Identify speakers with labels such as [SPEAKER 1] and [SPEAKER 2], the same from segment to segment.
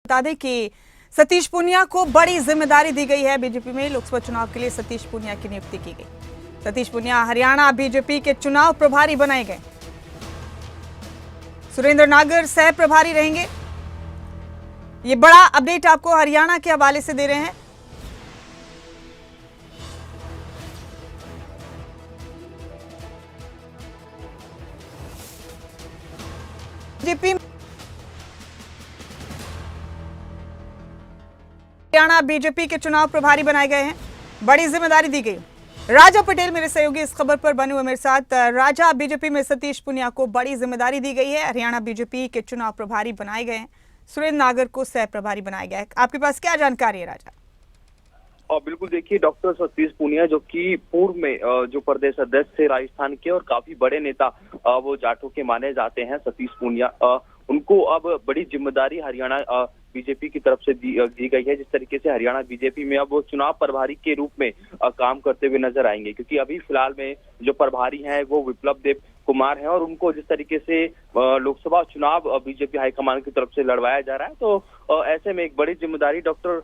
[SPEAKER 1] बता दें कि सतीश पूनिया को बड़ी जिम्मेदारी दी गई है। बीजेपी में लोकसभा चुनाव के लिए सतीश पूनिया की नियुक्ति की गई। सतीश पूनिया हरियाणा बीजेपी के चुनाव प्रभारी बनाए गए। सुरेंद्र नागर सह प्रभारी रहेंगे। ये बड़ा अपडेट आपको हरियाणा के हवाले से दे रहे हैं। बीजेपी हरियाणा बीजेपी के चुनाव प्रभारी बनाए गए हैं। बड़ी जिम्मेदारी दी गई। राजा पटेल मेरे सहयोगी इस खबर पर बने हुए मेरे साथ। राजा, बीजेपी में सतीश पूनिया को बड़ी जिम्मेदारी दी गई है। हरियाणा बीजेपी के चुनाव प्रभारी बनाए गए हैं। सुरेंद्र नागर को सह प्रभारी बनाया गया है। आपके पास क्या जानकारी है राजा?
[SPEAKER 2] और बिल्कुल देखिए, डॉक्टर सतीश पूनिया जो कि पूर्व में जो प्रदेश अध्यक्ष थे राजस्थान के और काफी बड़े नेता वो जाटों के माने जाते हैं सतीश पूनिया, उनको अब बड़ी जिम्मेदारी हरियाणा बीजेपी की तरफ से दी गई है। जिस तरीके से हरियाणा बीजेपी में अब वो चुनाव प्रभारी के रूप में काम करते हुए नजर आएंगे, क्योंकि अभी फिलहाल में जो प्रभारी हैं वो विप्लव देव कुमार हैं और उनको जिस तरीके से लोकसभा चुनाव बीजेपी हाईकमान की तरफ से लड़वाया जा रहा है, तो ऐसे में एक बड़ी जिम्मेदारी डॉक्टर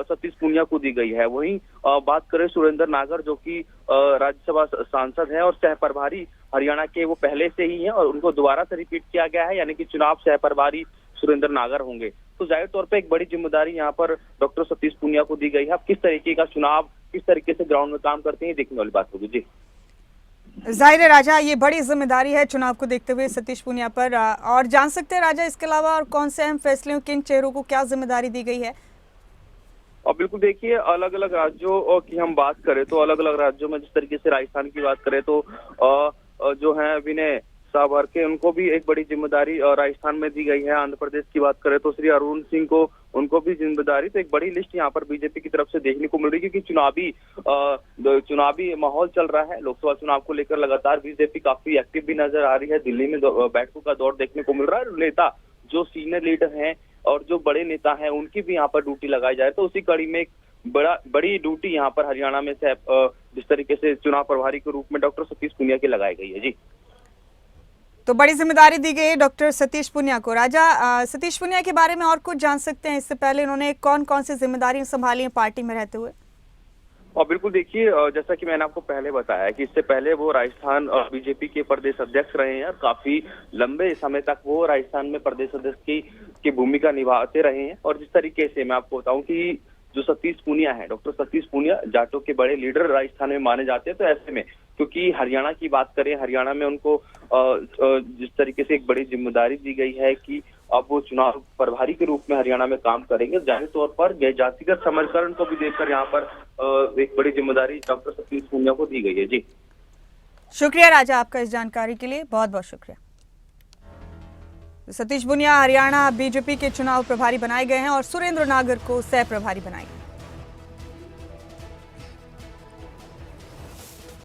[SPEAKER 2] सतीश पूनिया को दी गई है। वहीं बात करें सुरेंद्र नागर जो कि राज्यसभा सांसद हैं और सह प्रभारी हरियाणा के वो पहले से ही हैं और उनको दोबारा से रिपीट किया गया है, यानी कि चुनाव सह प्रभारी सुरेंद्र नागर होंगे। तो जाहिर तौर पे एक बड़ी जिम्मेदारी यहाँ पर डॉक्टर सतीश पूनिया को दी गई है। अब किस तरीके का चुनाव, किस तरीके से ग्राउंड में काम करते हैं, देखने वाली बात होगी। जी
[SPEAKER 1] जाहिर है राजा, ये बड़ी जिम्मेदारी है चुनाव को देखते हुए सतीश पूनिया पर। और जान सकते हैं राजा, इसके अलावा और कौन से अहम फैसले, किन चेहरों को क्या जिम्मेदारी दी गई है?
[SPEAKER 2] और बिल्कुल देखिए, अलग अलग राज्यों की हम बात करें तो अलग अलग राज्यों में जिस तरीके से राजस्थान की बात करें तो जो है विनय सावरकर, उनको भी एक बड़ी जिम्मेदारी राजस्थान में दी गई है। आंध्र प्रदेश की बात करें तो श्री अरुण सिंह को, उनको भी जिम्मेदारी। तो एक बड़ी लिस्ट यहाँ पर बीजेपी की तरफ से देखने को मिल रही है, क्योंकि चुनावी माहौल चल रहा है। लोकसभा चुनाव को लेकर लगातार बीजेपी काफी एक्टिव भी नजर आ रही है। दिल्ली में बैठकों का दौर देखने को मिल रहा है। नेता जो सीनियर लीडर हैं और जो बड़े नेता हैं उनकी भी यहाँ पर ड्यूटी लगाई जाए, तो उसी कड़ी में एक बड़ी ड्यूटी यहाँ पर हरियाणा में से जिस तरीके से चुनाव प्रभारी के रूप में डॉक्टर सतीश पूनिया की लगाई गई है। जी,
[SPEAKER 1] तो बड़ी जिम्मेदारी दी गई है डॉक्टर सतीश पूनिया को। राजा, सतीश पूनिया के बारे में और कुछ जान सकते हैं? इससे पहले उन्होंने कौन कौन सी जिम्मेदारियां संभाली हैं पार्टी में रहते हुए?
[SPEAKER 2] और बिल्कुल देखिए, जैसा कि मैंने आपको पहले बताया कि इससे पहले वो राजस्थान बीजेपी के प्रदेश अध्यक्ष रहे हैं और काफी लंबे समय तक वो राजस्थान में प्रदेश अध्यक्ष की भूमिका निभाते रहे हैं। और जिस तरीके से मैं आपको बताऊं कि जो सतीश पूनिया है, डॉक्टर सतीश पूनिया जाटों के बड़े लीडर राजस्थान में माने जाते हैं। तो ऐसे में क्योंकि हरियाणा की बात करें, हरियाणा में उनको जिस तरीके से एक बड़ी जिम्मेदारी दी गई है कि अब वो चुनाव प्रभारी के रूप में हरियाणा में काम करेंगे। जाहिर तौर पर जातिगत समीकरण को भी देखकर यहाँ पर एक बड़ी जिम्मेदारी डॉक्टर सतीश पूनिया को दी गई है। जी,
[SPEAKER 1] शुक्रिया राजा आपका इस जानकारी के लिए, बहुत बहुत शुक्रिया। सतीश पूनिया हरियाणा बीजेपी के चुनाव प्रभारी बनाए गए हैं और सुरेंद्र नागर को सह प्रभारी बनाए गए।